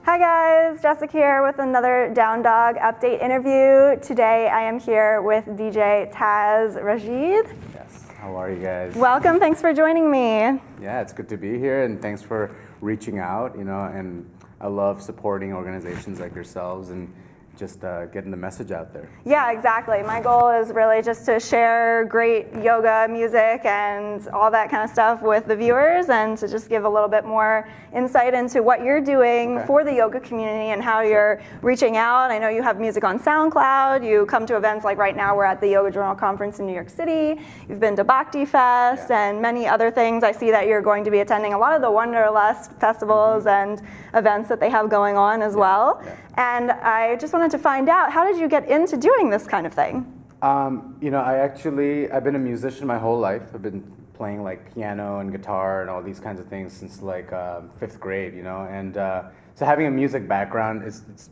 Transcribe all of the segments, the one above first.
Hi guys, Jessica here with another Down Dog update interview. Today I am here with DJ Taz Rashid. Yes, how are you guys? Welcome, thanks for joining me. Yeah, it's good to be here and thanks for reaching out, and I love supporting organizations like yourselves and just getting the message out there. Yeah, exactly. My goal is really just to share great yoga music and all that kind of stuff with the viewers and to just give a little bit more insight into what you're doing for the yoga community and how you're reaching out. I know you have music on SoundCloud. You come to events like right now we're at the Yoga Journal Conference in New York City. You've been to Bhakti Fest and many other things. I see that you're going to be attending a lot of the Wanderlust festivals and events that they have going on as well. And I just wanted to find out, how did you get into doing this kind of thing? I've been a musician my whole life. I've been playing like piano and guitar and all these kinds of things since like 5th grade, and so having a music background,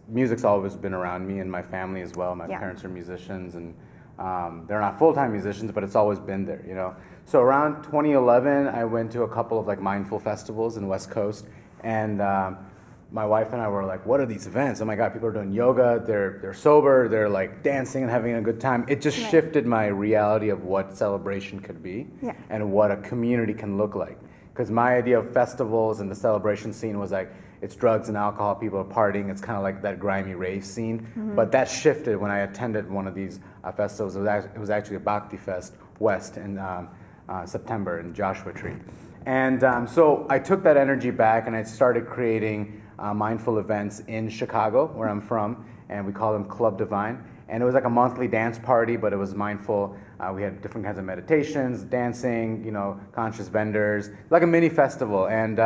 music's always been around me and my family as well. My parents are musicians and they're not full-time musicians, but it's always been there, So around 2011, I went to a couple of like mindful festivals in West Coast, and my wife and I were like, what are these events? Oh my God, people are doing yoga, they're sober, they're like dancing and having a good time. It just shifted my reality of what celebration could be and what a community can look like. Because my idea of festivals and the celebration scene was like, it's drugs and alcohol, people are partying, it's kind of like that grimy rave scene. But that shifted when I attended one of these festivals. It was actually a Bhakti Fest West in September in Joshua Tree. And so I took that energy back and I started creating mindful events in Chicago, where I'm from, and we call them Club Divine. And it was like a monthly dance party, but it was mindful. We had different kinds of meditations, dancing, conscious vendors, like a mini festival. And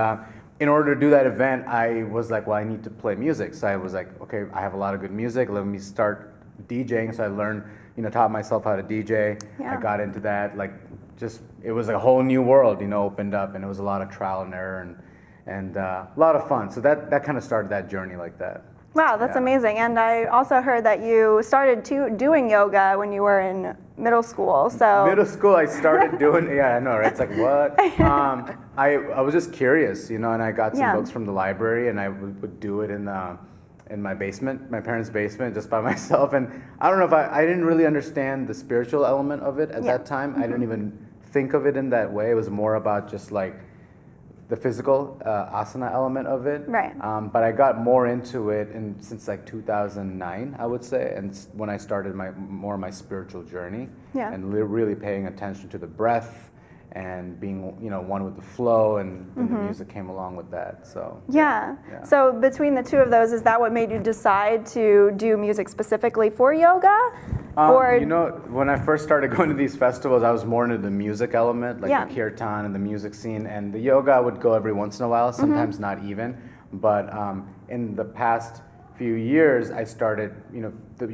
in order to do that event, I was like, well, I need to play music. So I was like, okay, I have a lot of good music. Let me start DJing. So I learned, taught myself how to DJ. I got into that, it was a whole new world, opened up, and it was a lot of trial and error and a lot of fun. So that kind of started that journey like that. Wow, that's amazing. And I also heard that you started doing yoga when you were in middle school. So middle school, I started doing. Yeah, I know, right? It's like what? I was just curious, and I got some books from the library, and I would do it in my basement, my parents' basement, just by myself. And I don't know if I didn't really understand the spiritual element of it at that time. I didn't even think of it in that way. It was more about just like the physical asana element of it. Right. But I got more into it since like 2009, I would say, and when I started my spiritual journey, and really paying attention to the breath and being one with the flow, and the music came along with that. So So between the two of those, is that what made you decide to do music specifically for yoga? When I first started going to these festivals, I was more into the music element, like the kirtan and the music scene, and the yoga I would go every once in a while, sometimes not even. But in the past few years, I started,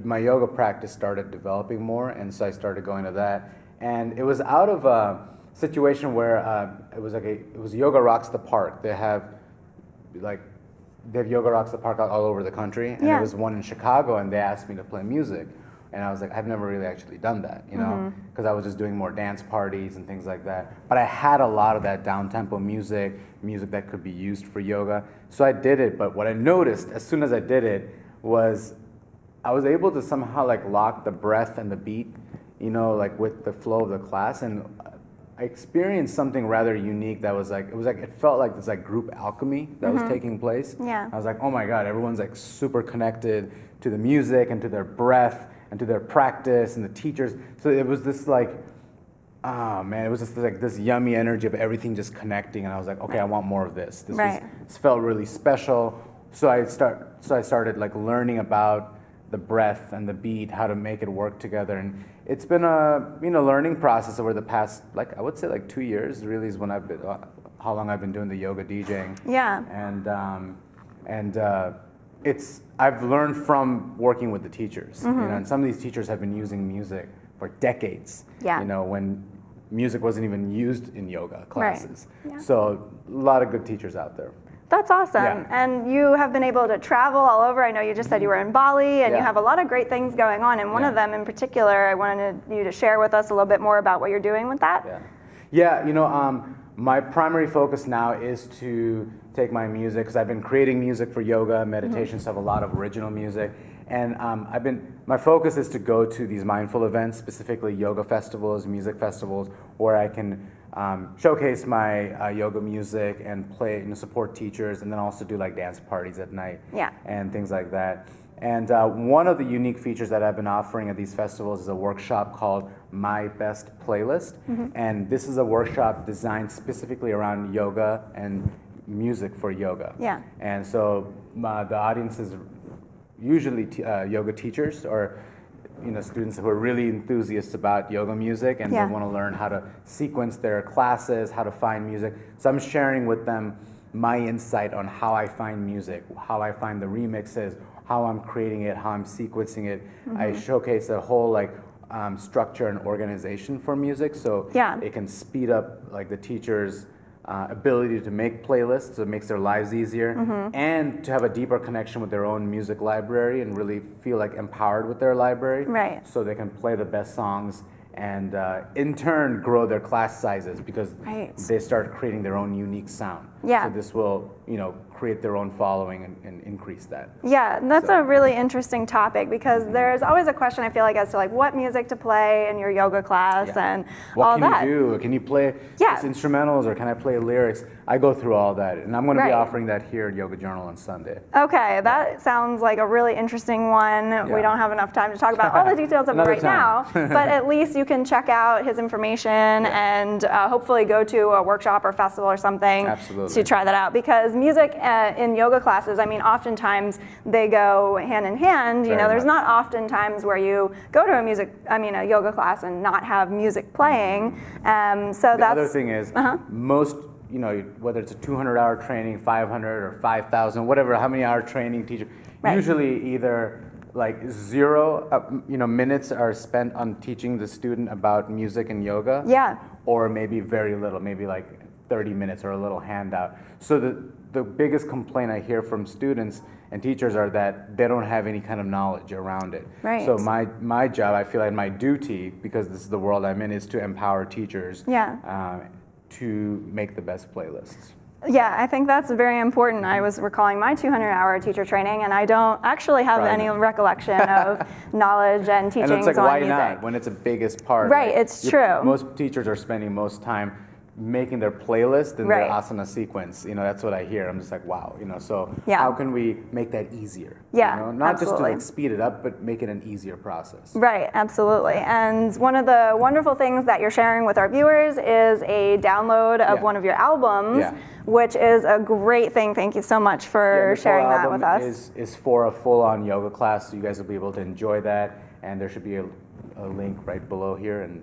my yoga practice started developing more, and so I started going to that. And it was out of a situation where it was Yoga Rocks the Park. They have Yoga Rocks the Park all over the country, and there was one in Chicago, and they asked me to play music. And I was like, I've never really actually done that, because I was just doing more dance parties and things like that. But I had a lot of that down-tempo music that could be used for yoga. So I did it, but what I noticed as soon as I did it was I was able to somehow lock the breath and the beat, with the flow of the class. And I experienced something rather unique that was it felt like this group alchemy that was taking place. I was like, oh my God, everyone's super connected to the music and to their breath and to their practice and the teachers. So it was this it was just this yummy energy of everything just connecting, and I was like, okay, I want more of this. This felt really special. So I started learning about the breath and the beat, how to make it work together, and it's been a learning process over the past I would say 2 years. Really is when how long I've been doing the yoga DJing. I've learned from working with the teachers, and some of these teachers have been using music for decades, when music wasn't even used in yoga classes. So a lot of good teachers out there. That's awesome. And you have been able to travel all over. I know you just said you were in Bali, and you have a lot of great things going on. And one of them in particular, I wanted you to share with us a little bit more about what you're doing with that. my primary focus now is to take my music, because I've been creating music for yoga, meditation stuff, a lot of original music. And my focus is to go to these mindful events, specifically yoga festivals, music festivals, where I can showcase my yoga music and play, support teachers, and then also do like dance parties at night and things like that. And one of the unique features that I've been offering at these festivals is a workshop called My Best Playlist. And this is a workshop designed specifically around yoga and music for yoga. And so the audience is usually yoga teachers or students who are really enthusiasts about yoga music, and they want to learn how to sequence their classes, how to find music. So I'm sharing with them my insight on how I find music, how I find the remixes, how I'm creating it, how I'm sequencing it. I showcase a whole structure and organization for music, so it can speed up the teachers' ability to make playlists, so it makes their lives easier, and to have a deeper connection with their own music library and really feel empowered with their library, so they can play the best songs and in turn grow their class sizes, because they start creating their own unique sound. So this will create their own following and increase that. Yeah, that's a really interesting topic, because there's always a question, I feel like, as to what music to play in your yoga class and all that. What can you do? Can you play just instrumentals, or can I play lyrics? I go through all that, and I'm going to be offering that here at Yoga Journal on Sunday. Okay, that sounds like a really interesting one. We don't have enough time to talk about all the details of it right now, but at least you can check out his information and hopefully go to a workshop or festival or something to try that out, because music in yoga classes, oftentimes they go hand in hand. There's not often times where you go to a yoga class and not have music playing. So the other thing is, most, whether it's a 200-hour training, 500 or 5,000, whatever, how many hour training teacher, usually either 0 minutes are spent on teaching the student about music and yoga, or maybe very little, maybe 30 minutes or a little handout. So the biggest complaint I hear from students and teachers are that they don't have any kind of knowledge around it. So my job, I feel like my duty, because this is the world I'm in, is to empower teachers to make the best playlists. Yeah, I think that's very important. I was recalling my 200-hour teacher training, and I don't actually have any recollection of knowledge and teachings on music. And it's why not, when it's the biggest part? It's true. Most teachers are spending most time making their playlist and their asana sequence. That's what I hear. I'm just wow. So how can we make that easier? Not just to speed it up, but make it an easier process. Right, absolutely. And one of the wonderful things that you're sharing with our viewers is a download of one of your albums, which is a great thing. Thank you so much for sharing that with us. Is for a full-on yoga class, so you guys will be able to enjoy that. And there should be a link right below here, and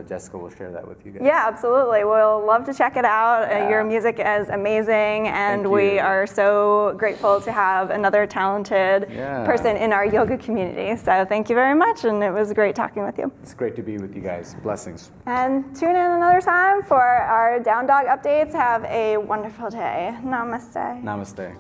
Jessica will share that with you guys. Yeah, absolutely. We'll love to check it out. Your music is amazing, and we are so grateful to have another talented person in our yoga community. So thank you very much, and it was great talking with you. It's great to be with you guys. Blessings. And tune in another time for our Down Dog updates. Have a wonderful day. Namaste. Namaste.